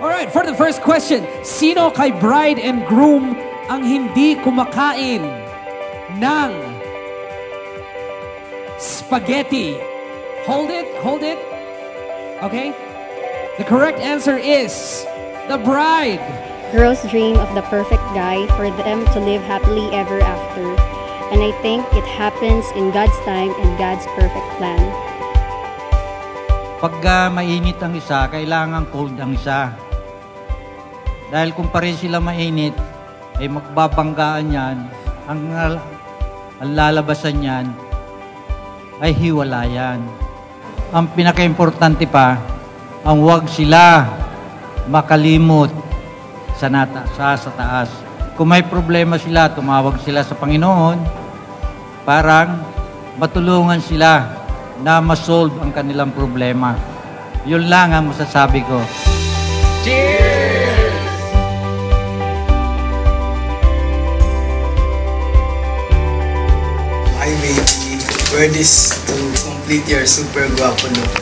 Alright, for the first question, sino kay bride and groom ang hindi kumakain ng spaghetti? Hold it. Okay? The correct answer is the bride. Girls dream of the perfect guy for them to live happily ever after. And I think it happens in God's time and God's perfect plan. Pagka mainit ang isa, kailangan cold ang isa. Dahil kung pareho sila mainit, ay magbabanggaan yan, ang lalabasan yan ay hiwalayan. Ang pinaka-importante pa, ang huwag sila makalimot sa taas. Kung may problema sila, tumawag sila sa Panginoon, parang matulungan sila na masolve ang kanilang problema. Yun lang ang masasabi ko. Cheers! Hi baby, wear this to complete your super guapo look.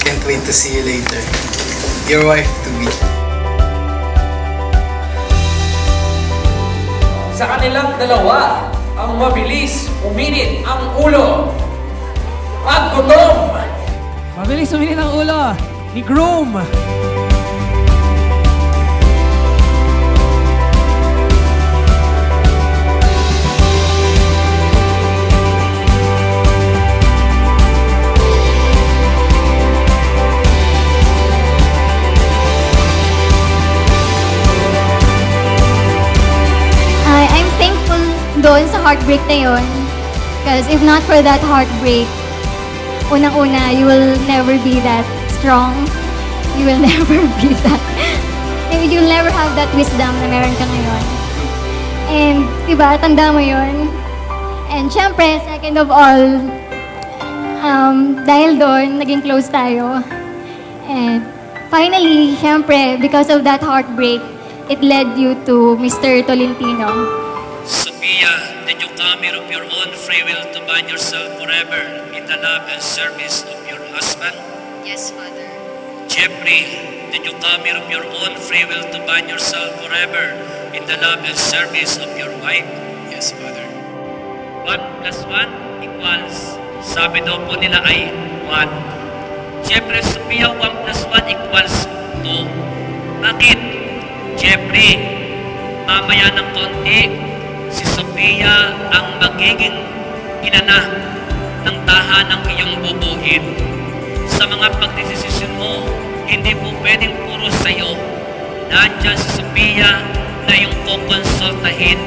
Can't wait to see you later. Your wife to be. Sa kanilang dalawa, ang mabilis uminit ang ulo at gutom. Mabilis uminit ang ulo ni groom. I'm thankful doon sa heartbreak na yun. Because if not for that heartbreak, unang-una, you will never be that strong. You will never be that. You'll never have that wisdom na meron ka ngayon. And, diba, tanda mo yun. And syempre, second of all, dahil doon, naging close tayo. And finally, syempre, because of that heartbreak, it led you to Mr. Tolentino. Sophia, did you come here of your own free will to bind yourself forever in the love and service of your husband? Yes, Father. Jeffrey, did you come here of your own free will to bind yourself forever in the love and service of your wife? Yes, Father. 1 plus 1 equals, sabi daw po nila ay 1. Jeffrey, Sophia, 1 plus 1 equals 2. Bakit? Jeffrey, mamaya ng konti, si Sophia ang magiging inana ng tahanang iyong bubuhin. Sa mga pagdesisyon mo, hindi po pwedeng puro sa'yo. Nandiyan si Sophia na iyong kukonsultahin,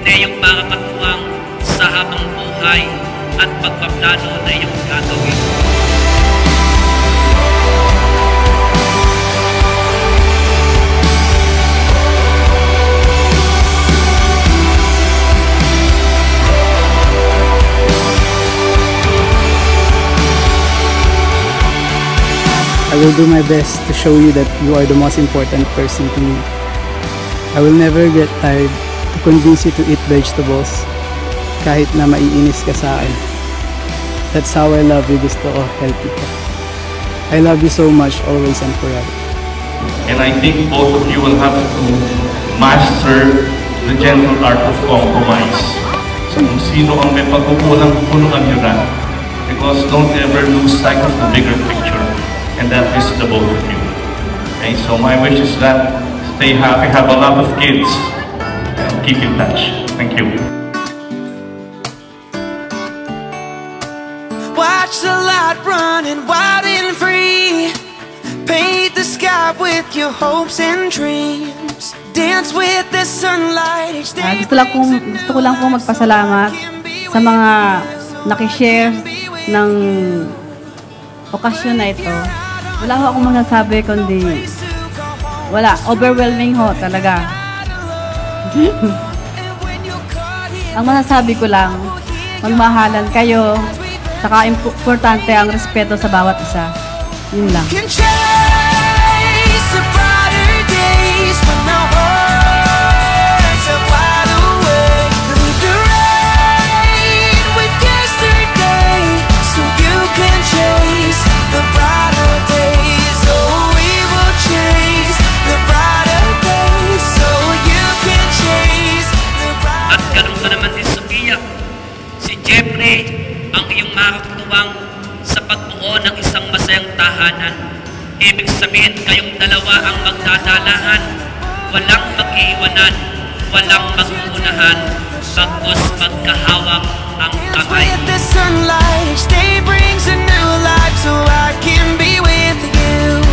na iyong makakatuwang sa habang buhay at pagpaplano na iyong gagawin. I will do my best to show you that you are the most important person to me. I will never get tired to convince you to eat vegetables kahit na maiinis ka sa akin. That's how I love you, gusto ko healthy ka. I love you so much, always and forever. And I think both of you will have to master the gentle art of compromise. So kung sino ang may pagkukulang, punuan nyo na. Because don't ever lose sight of the bigger picture. And that is the both of you. Okay, so my wish is that stay happy, have a lot of kids, and keep in touch. Thank you. Watch the light running wild and free. Paint the sky with your hopes and dreams. Dance with the sunlight each day. Gusto ko lang pong magpasalamat sa mga nakishare ng okasyon na ito. Wala ho akong masasabi kundi wala, overwhelming ho talaga. Ang masasabi ko lang, magmahalan kayo, saka importante ang respeto sa bawat isa. Yun lang. tahanan. Ibig sabihin kayong dalawa ang magdadalahan. Walang mag-iiwanan, walang mag-uunahan, bagkus magkahawak ang kamay. With the sunlight each day brings a new life so I can be with you.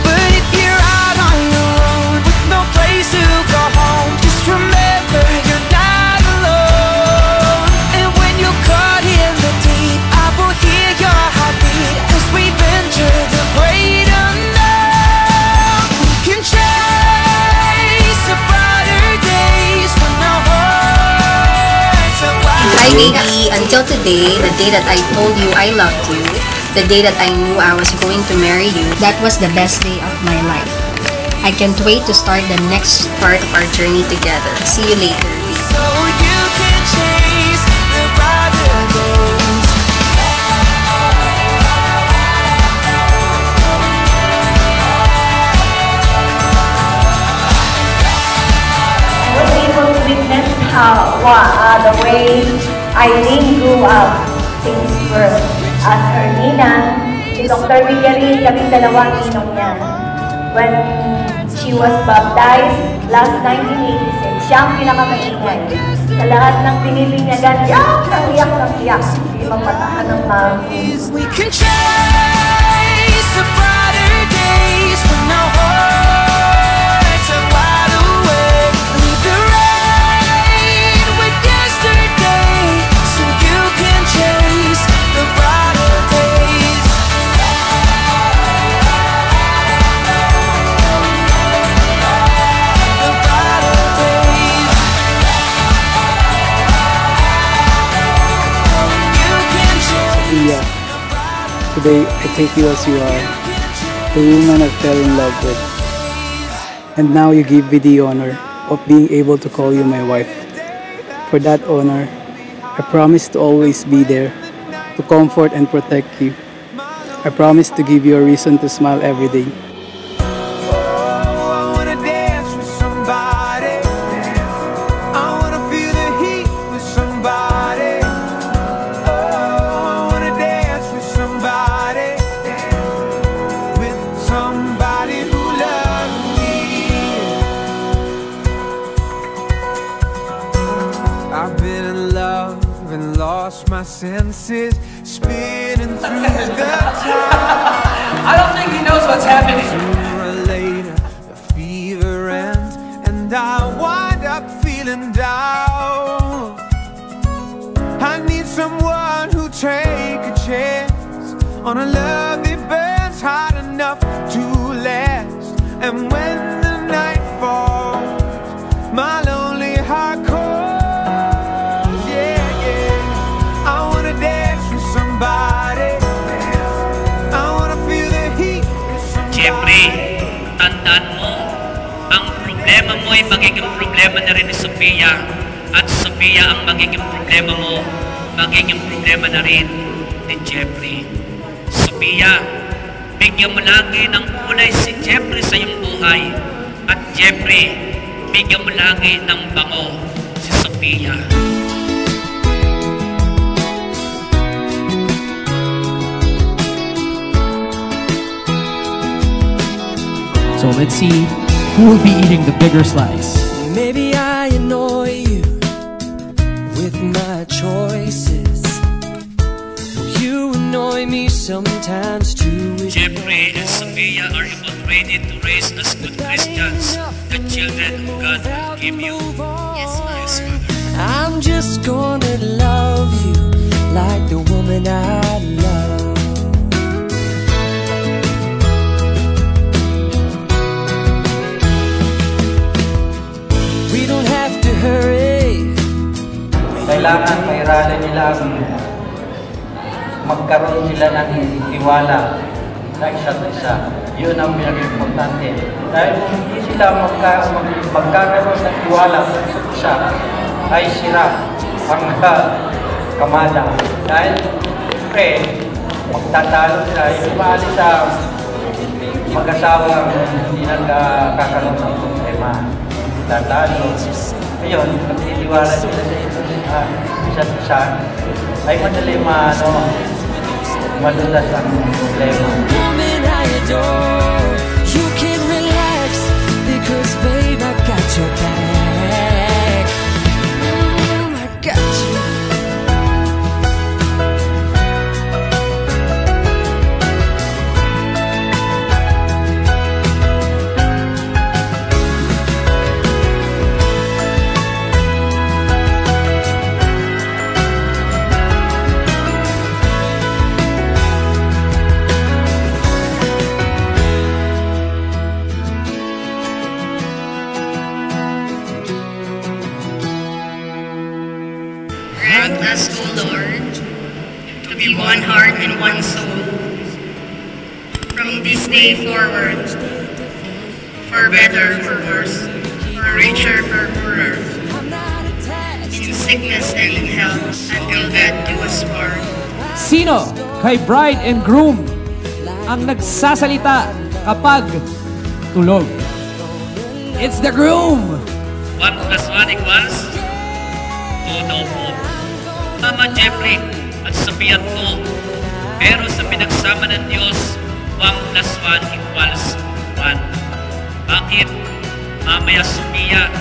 But if you're out on your own with no place to go home, just remember you're not alone. And when you're caught in the deep, I will hear your heartbeat as we venture the great unknown. We can chase the brighter days when our hearts are wide. Hi baby, until today, the day that I told you I loved you, the day that I knew I was going to marry you, that was the best day of my life. I can't wait to start the next part of our journey together. See you later, baby. So you can chase the brighter days. I was able to witness the way Eileen grew up since birth. As her ninang, si Dr. Villarin, kaming dalawang ninong niya. When she was baptized last 1986, siya ang pinakamaingay. Sa lahat ng pinibinyagan, iyak ng iyak. Hindi mapatahan ng pangis. We can chase the brighter days when our hearts are wide awake. Leave the rain with yesterday so you can chase the brighter days. The brighter days. You can chase. Yeah. Today, I take you as you are, the woman I fell in love with. And now you give me the honor of being able to call you my wife. For that honor, I promise to always be there, to comfort and protect you. I promise to give you a reason to smile every day. I wanna dance with somebody. I wanna feel the heat with somebody. I wanna dance with somebody. With somebody who loves me. I've been in love and lost my senses, spinning through the time. I don't think he knows what's happening. Sooner or later, the fever ends, and I wind up feeling down. I need someone who take a chance on a love that burns hot enough to last. And when the night falls, my lonely heart calls. Yeah, yeah. I wanna dance with somebody. I wanna feel the heat with somebody. Jeffrey, tandaan mo, ang problema mo ay magiging problema na rin ni Sophia. At Sophia ang magiging problema mo, magiging problema na rin ni Jeffrey. Sophia, bigyan mo lagi ng kulay si Jeffrey sa iyong buhay. At Jeffrey, bigyan mo lagi ng bango si Sophia. So let's see who will be eating the bigger slice. Maybe I annoy you with my choices. You annoy me sometimes too. Jeffrey and Sophia, are you both ready to raise as good Christians, the children God will give you? Yes, Father. I'm just gonna love you like the woman I love. We don't have to hurry. Kailangan mairalan nila ang magkaroon sila ng tiwala sa isa't isa. Yun ang pinag-importante. Dahil kung hindi sila magkakaroon ng tiwala sa isa't isa, ay sira ang kamada. Dahil magtatalo sila. Yung maalis sa mag-asawa hindi nagkakaroon ng problema. Tatalo. Ngayon, pag titiwala sila sa isa't isa, ay madali madulas ang problema. Woman I adore, you can relax because babe I got your back. I got you. Grant us, O Lord, to be one heart and one soul from this day forward, for better, for worse, for richer, for poorer, in sickness and in health, until death do us part. Sino kay bride and groom ang nagsasalita kapag tulog? It's the groom! 1 plus 1 equals 2 daw po. Tama, Jeffrey at Sophia 2. Pero sa pinagsama ng Diyos, 1 plus 1 equals 1. Bakit? Mamaya, Sophia,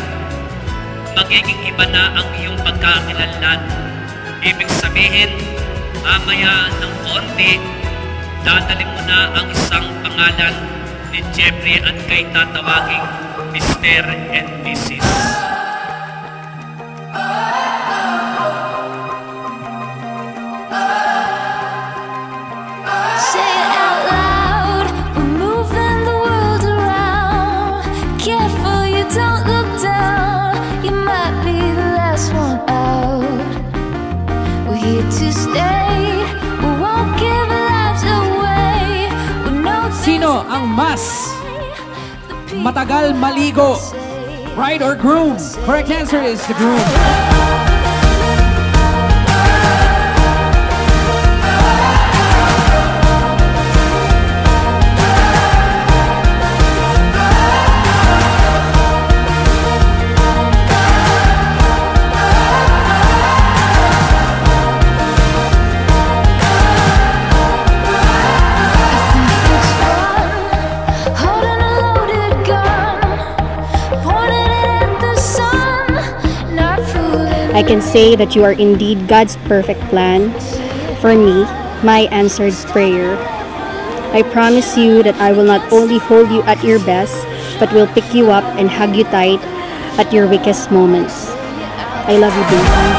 magiging iba na ang iyong pagkakakilanlan. Ibig sabihin, mamaya ng konti, dadalhin mo na ang isang pangalan ni Jeffrey at kay tatawaging Mr. and Mrs. Say it out loud, we're moving the world around. Careful you don't look down, you might be the last one out. We're here to stay, we won't give our lives away. Sino ang mas matagal maligo? Bride or groom? Correct answer is the groom. Holding a loaded gun, pointing it at the sun, not fooling. I can say that you are indeed God's perfect plan for me, my answered prayer. I promise you that I will not only hold you at your best, but will pick you up and hug you tight at your weakest moments. I love you, baby.